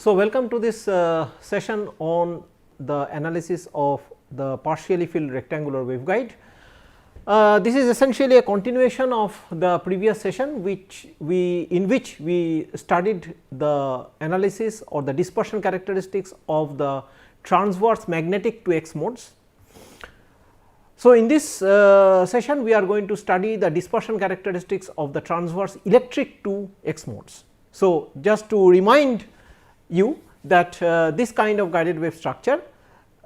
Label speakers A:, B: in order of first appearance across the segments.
A: So, welcome to this session on the analysis of the partially filled rectangular waveguide. This is essentially a continuation of the previous session in which we studied the analysis or the dispersion characteristics of the transverse magnetic to X modes. So, in this session we are going to study the dispersion characteristics of the transverse electric to X modes. So, just to remind you that this kind of guided wave structure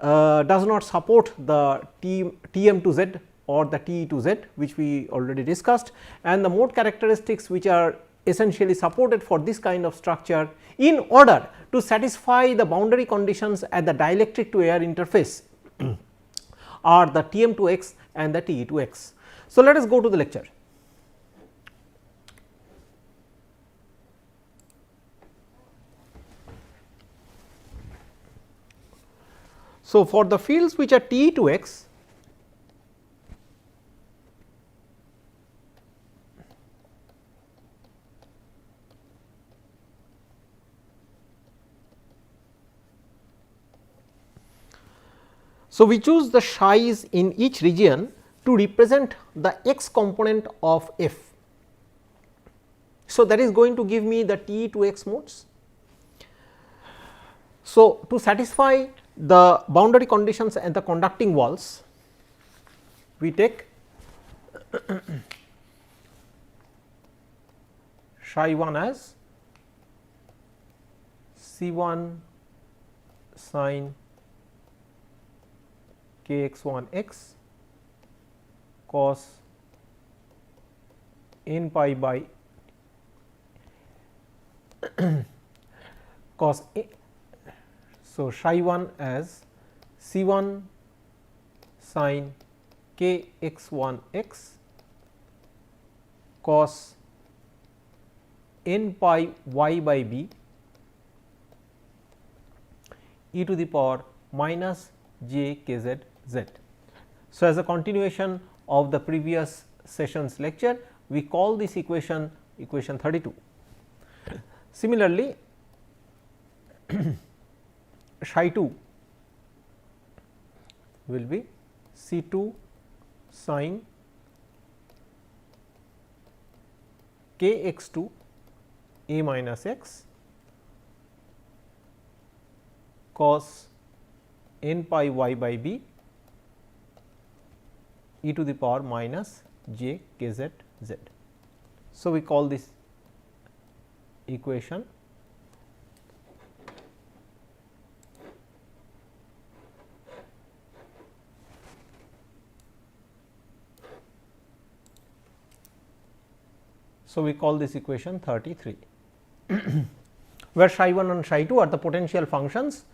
A: does not support the Tm to Z or the Te to Z, which we already discussed, and the mode characteristics which are essentially supported for this kind of structure in order to satisfy the boundary conditions at the dielectric to air interface are the Tm to X and the Te to X. So, let us go to the lecture. So, for the fields which are Te to X, so we choose the psi's in each region to represent the X component of F. So, that is going to give me the Te to X modes. So, to satisfy the boundary conditions and the conducting walls, we take psi 1 as C1 sin k x 1 x cos n pi by cos a. So, psi 1 as C1 sin k x 1 x cos n pi y by b e to the power minus j k z z. So, as a continuation of the previous session's lecture, we call this equation 32. Similarly, psi 2 will be C 2 sin k x 2 a minus x cos n pi y by b e to the power minus j k z z. So, we call this equation So, we call this equation 33, where psi 1 and psi 2 are the potential functions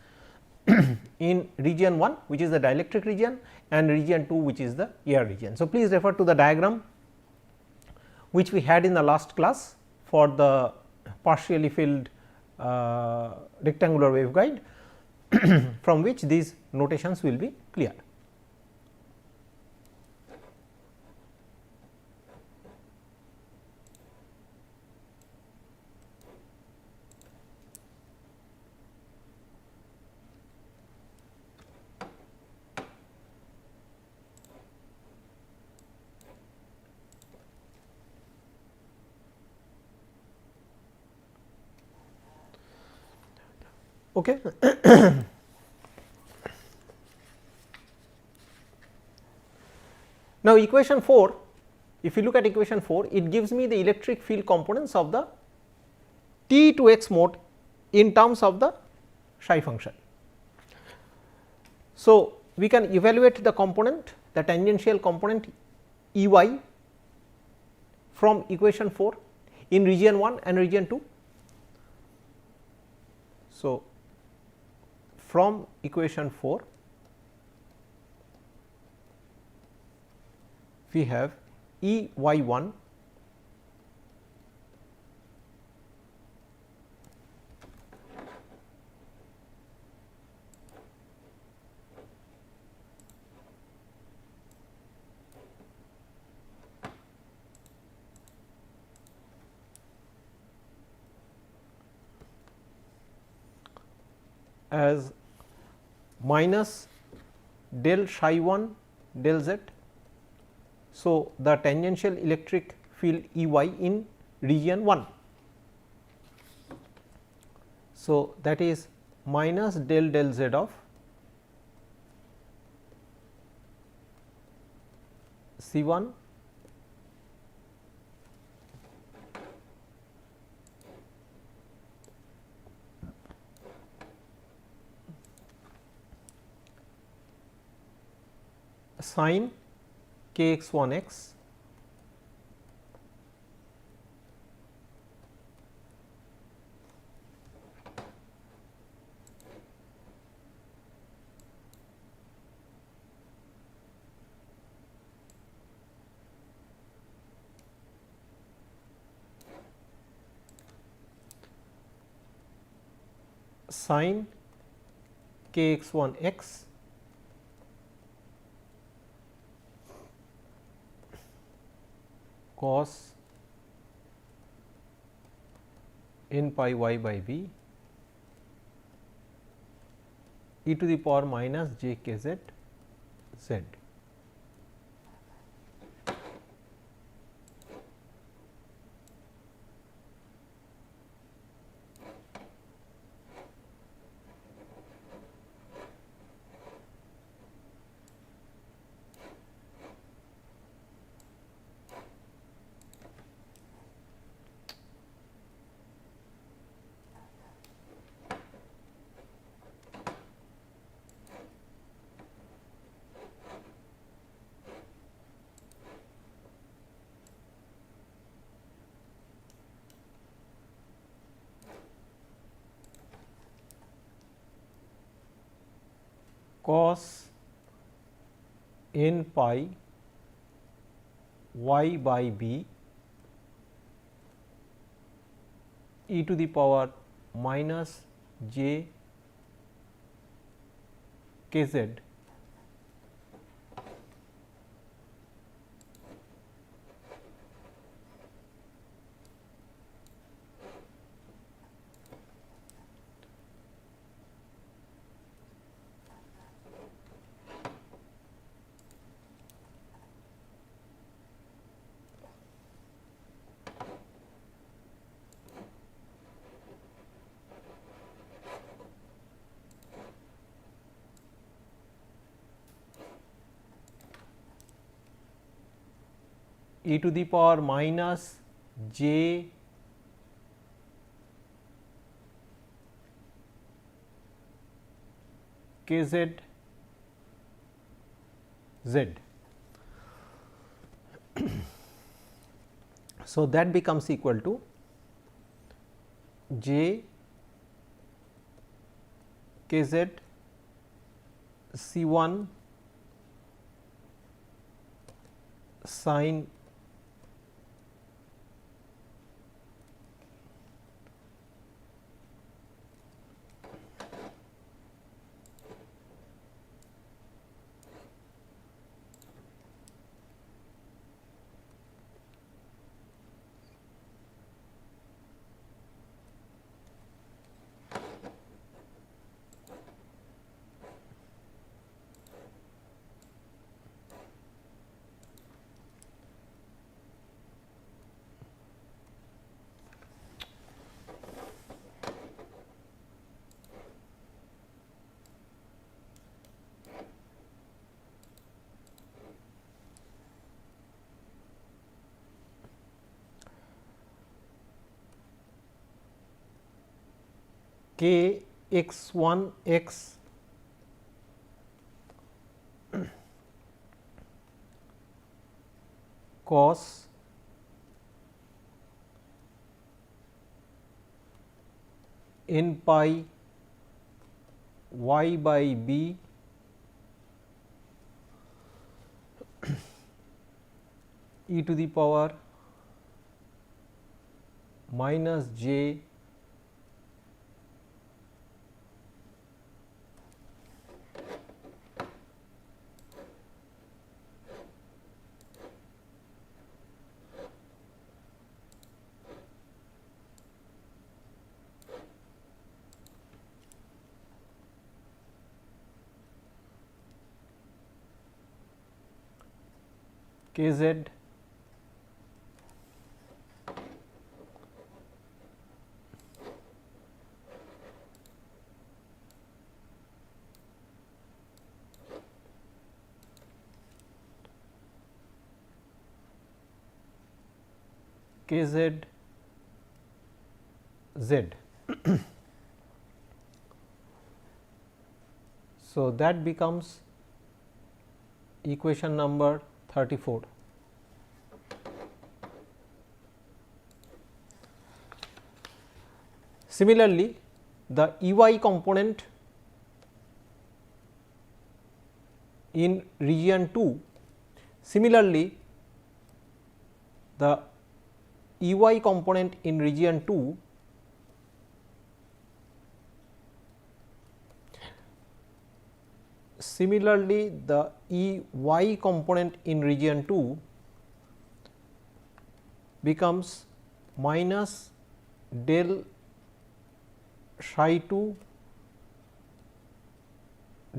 A: in region 1, which is the dielectric region, and region 2, which is the air region. So, please refer to the diagram which we had in the last class for the partially filled rectangular waveguide from which these notations will be clear. Okay. Now, equation 4, if you look at equation 4, it gives me the electric field components of the T to X mode in terms of the psi function. So, we can evaluate the component, the tangential component E y from equation 4 in region 1 and region 2. So, from equation 4 we have E y 1 as minus del psi 1 del z. So, the tangential electric field E y in region 1. So, that is minus del del z of C 1 sin k x 1 x sin k x 1 x cos n pi y by b e to the power minus j k z z. Cos n pi y by b e to the power minus j k z e to the power minus j k z z. So, that becomes equal to j k z C 1 sin k x 1 x cos n pi y by b e to the power minus j k z k z z. So, that becomes equation number 34. Similarly, the E y component in region 2, similarly the E y component in region 2 similarly the E y component in region 2 becomes minus del psi 2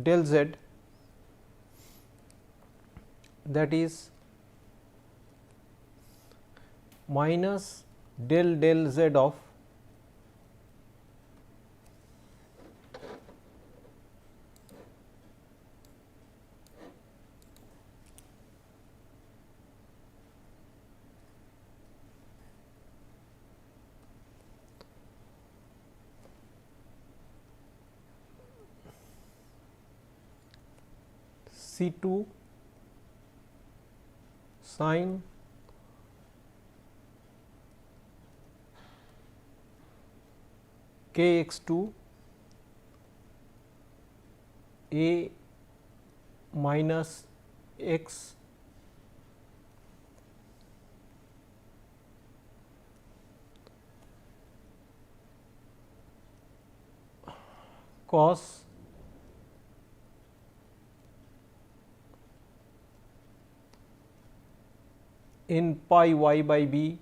A: del z, that is minus del del z of C 2 sin k x 2 a minus x cos in pi y by b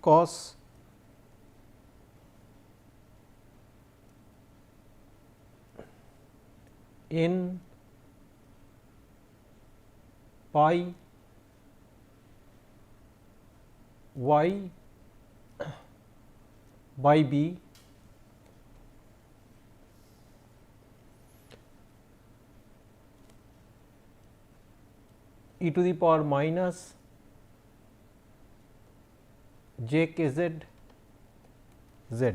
A: cos in pi y by b e to the power minus j k z z.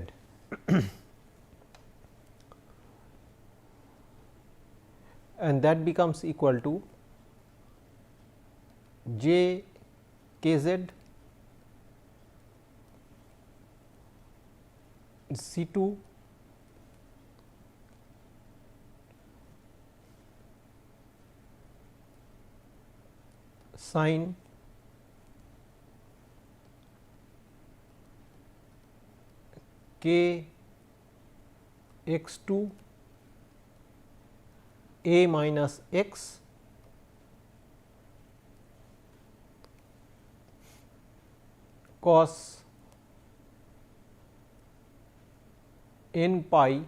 A: And that becomes equal to j k z C 2 sin k x 2 a minus x cos n pi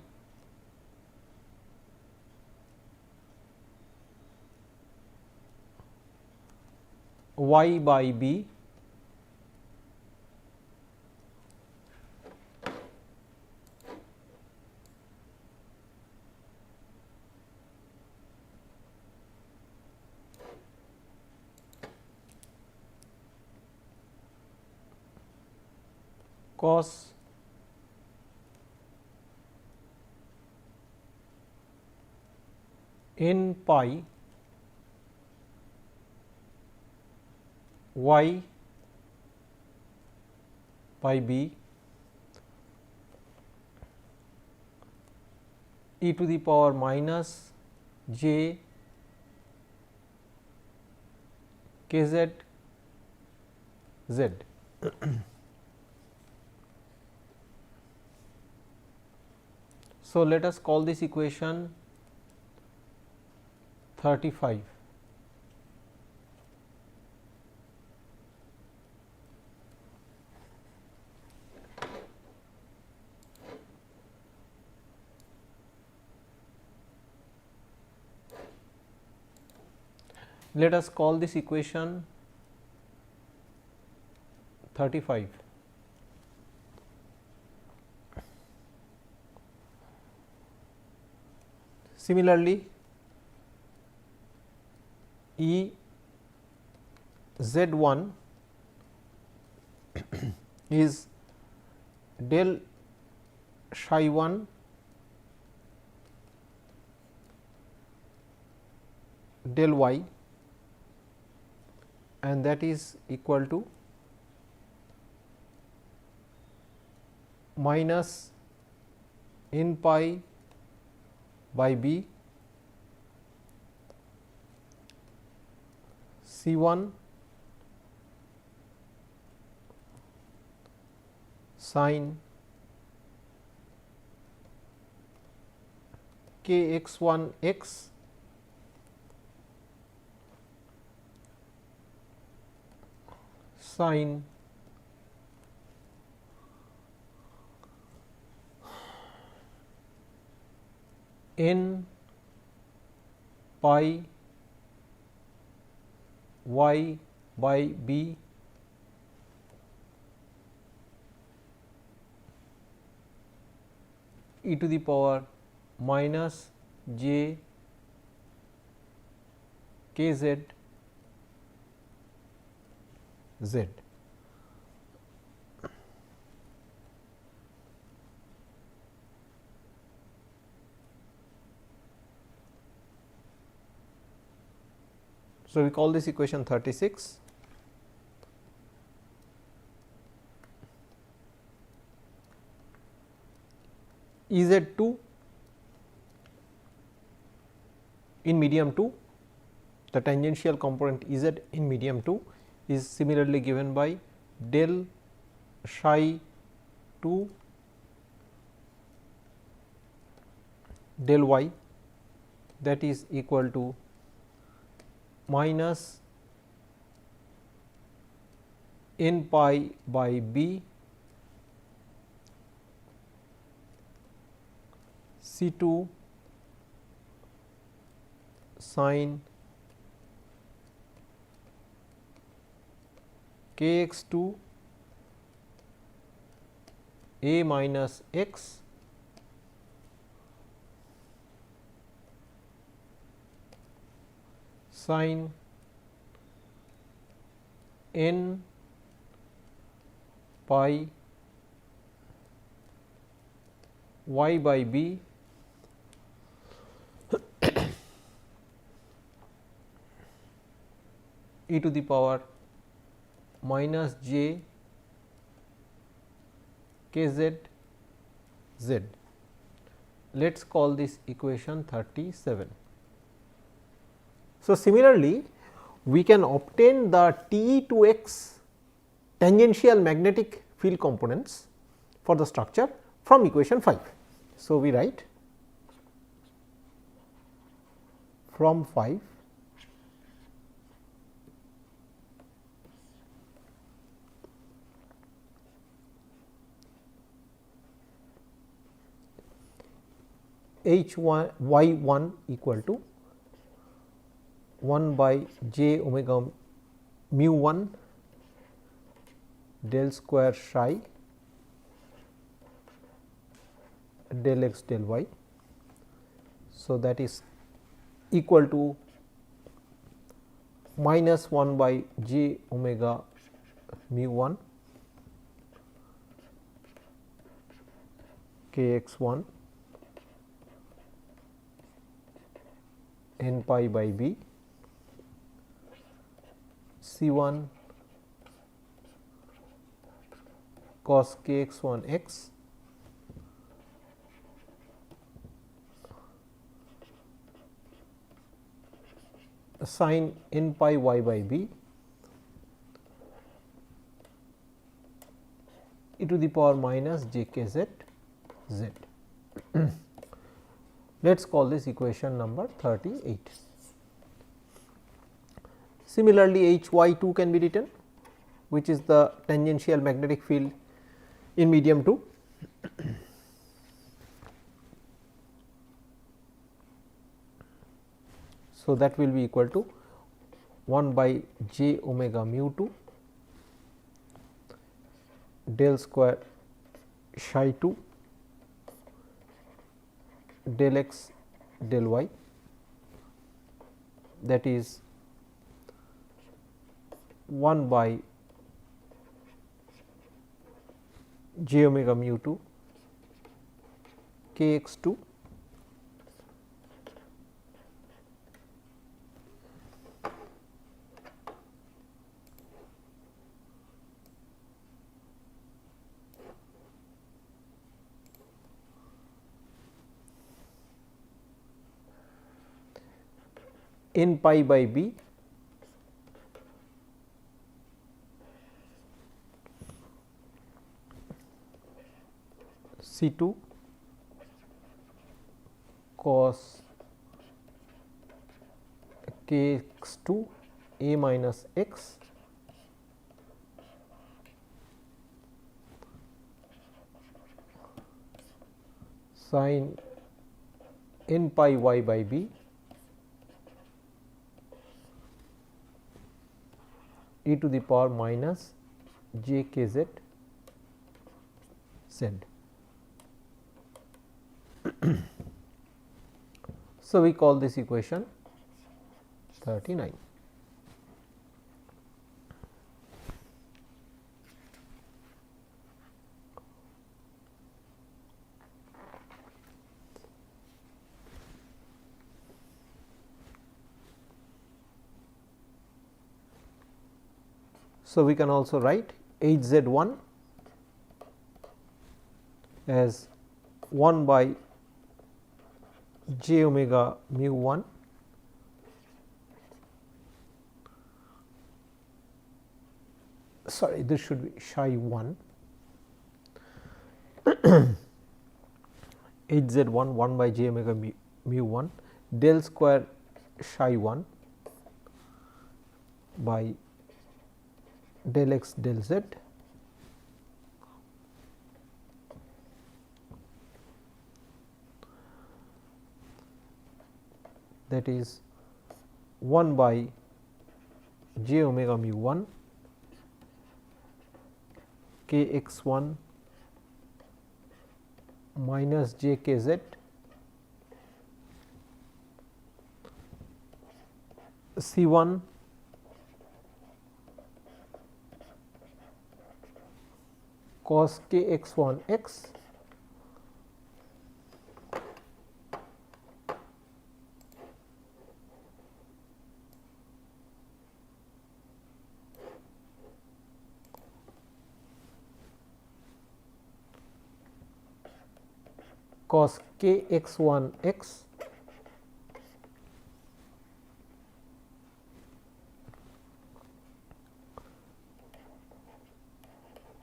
A: y by b cos n pi y by b e to the power minus j k z z. So, let us call this equation 35. Let us call this equation 35. Similarly, E Z1 is del psi 1 del y, and that is equal to minus n pi by b C 1 sin k x 1 x sin n pi y by b e to the power minus j k z z. So, we call this equation 36. E z 2 in medium 2, the tangential component E z in medium 2 is similarly given by del psi 2 del y, that is equal to minus n pi by b C 2 sin k x 2 a minus x sin n pi y by b e to the power minus j k z z. Let us call this equation 37. So, similarly, we can obtain the T to x tangential magnetic field components for the structure from equation 5. So, we write from 5 H 1 y 1 equal to 1 by j omega mu 1 del square psi del x del y. So, that is equal to minus 1 by j omega mu 1 k x 1 n pi by b C 1 cos k x 1 x sin n pi y by b e to the power minus j k z z. Let us call this equation number 38. Similarly, H y 2 can be written, which is the tangential magnetic field in medium 2. So, that will be equal to 1 by j omega mu 2 del square psi 2 del x del y, that is 1 by j omega mu 2 k x 2 n pi by b C 2 cos k x 2 a minus x sin n pi y by b e to the power minus j k z z. So, we call this equation 39. So, we can also write H z 1 as 1 by j omega mu 1 sorry, this should be psi 1 H z 1 by j omega mu 1 del square psi 1 by del x del z that is 1 by j omega mu 1 k x 1 minus j k z C 1 cos k x 1 x cos k x 1 x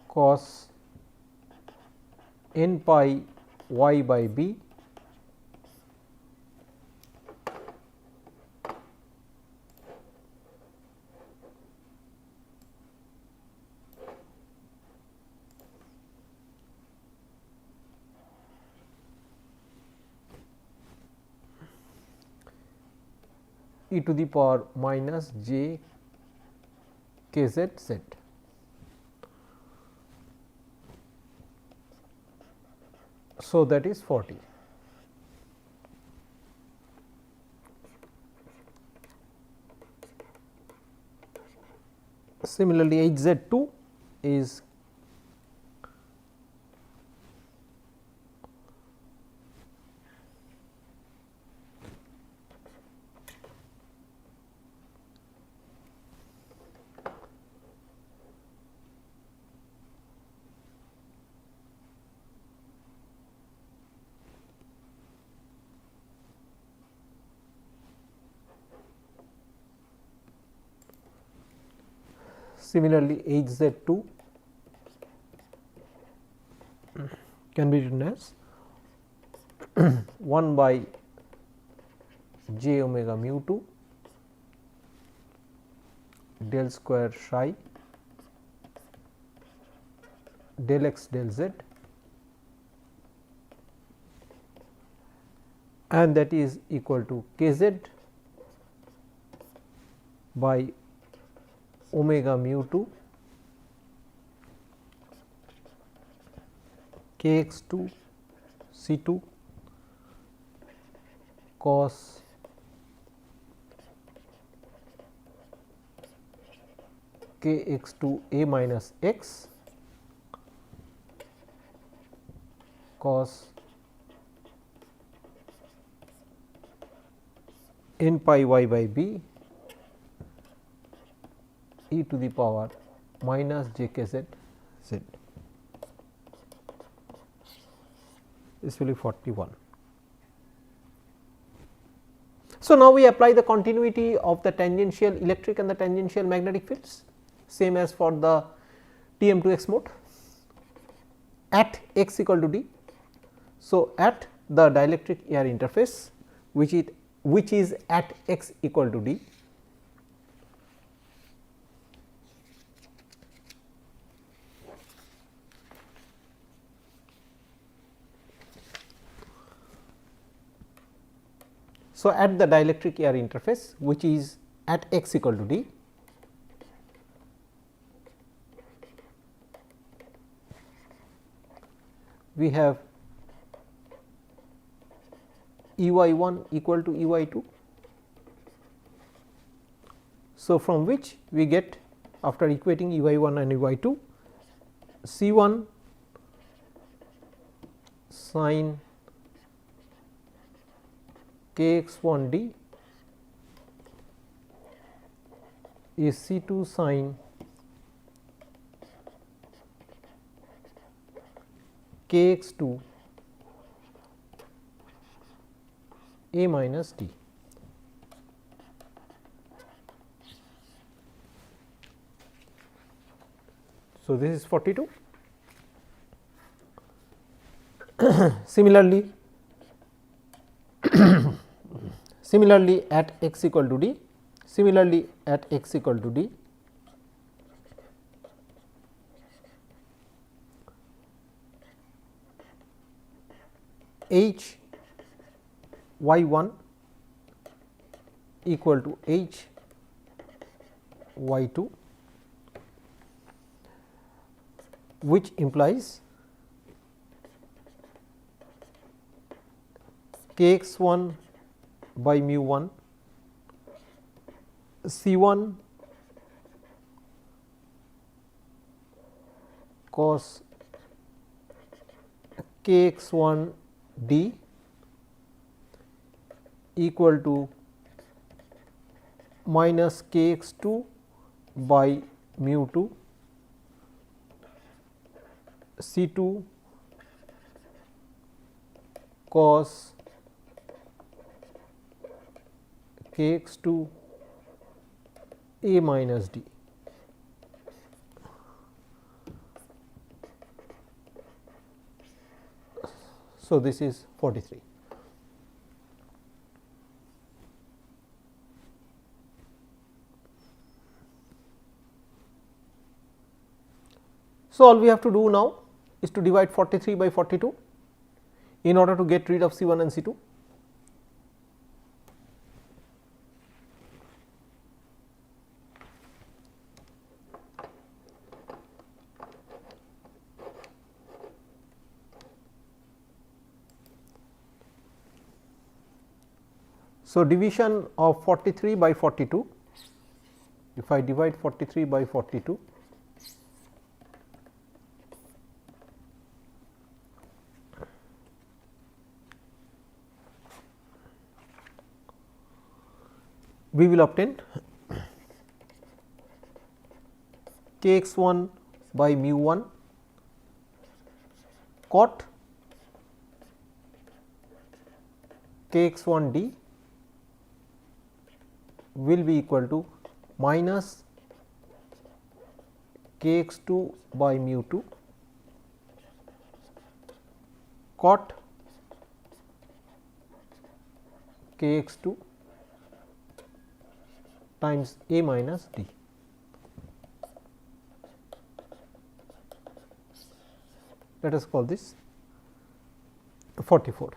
A: cos n pi y by b e to the power minus j k z z. So, that is 40. Similarly, H z 2 is Similarly, H z 2 can be written as 1 by j omega mu 2 del square psi del x del z, and that is equal to k z by omega mu 2 k x 2 C 2 cos k x 2 a minus x cos n pi y by b e to the power minus j k z z. This will be 41. So, now we apply the continuity of the tangential electric and the tangential magnetic fields, same as for the Tm 2 x mode at x equal to d. So, at the dielectric air interface which is at x equal to d, so at the dielectric air interface which is at x equal to d, we have E y 1 equal to E y 2. So, from which we get, after equating E y 1 and E y 2, C 1 sin k x 1 d is C 2 sin k x 2 a minus d. So, this is 42. Similarly, at x equal to d, H y 1 equal to H y 2, which implies k x 1 by mu 1 C 1 cos k x 1 d equal to minus k x 2 by mu 2 C 2 cos k x 2 a minus d. So, this is 43. So, all we have to do now is to divide 43 by 42 in order to get rid of C 1 and C 2. So, division of 43 by 42, if I divide 43 by 42, we will obtain k x 1 by mu 1 cot k x 1 d will be equal to minus k x 2 by mu 2 cot k x 2 times A minus d. Let us call this 44.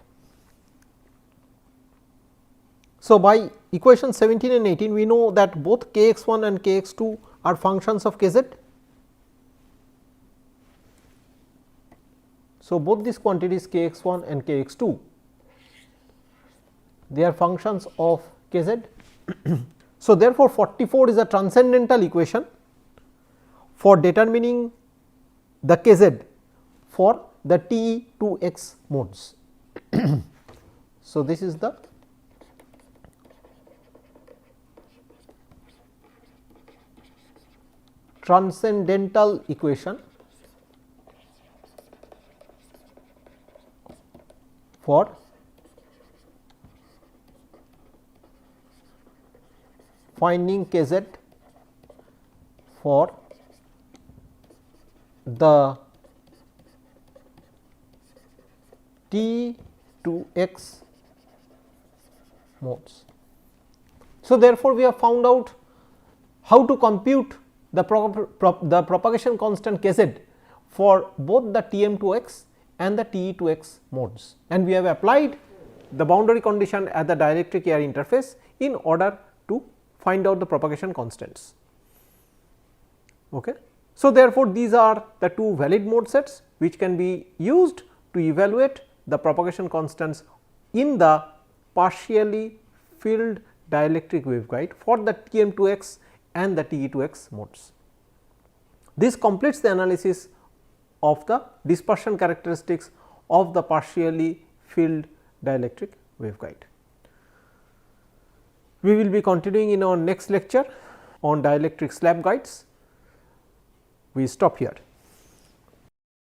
A: So, by equation 17 and 18 we know that both k x 1 and k x 2 are functions of k z. So, both these quantities k x 1 and k x 2 they are functions of k z. So, therefore, 44 is a transcendental equation for determining the k z for the t to x modes. So, this is the transcendental equation for finding k z for the t to x modes. So, therefore, we have found out how to compute the propagation constant k z for both the T m to x and the T e to x modes, and we have applied the boundary condition at the dielectric air interface in order to find out the propagation constants. Okay. So, therefore, these are the two valid mode sets which can be used to evaluate the propagation constants in the partially filled dielectric waveguide for the T m to x and the T e to x modes. This completes the analysis of the dispersion characteristics of the partially filled dielectric waveguide. We will be continuing in our next lecture on dielectric slab guides. We stop here.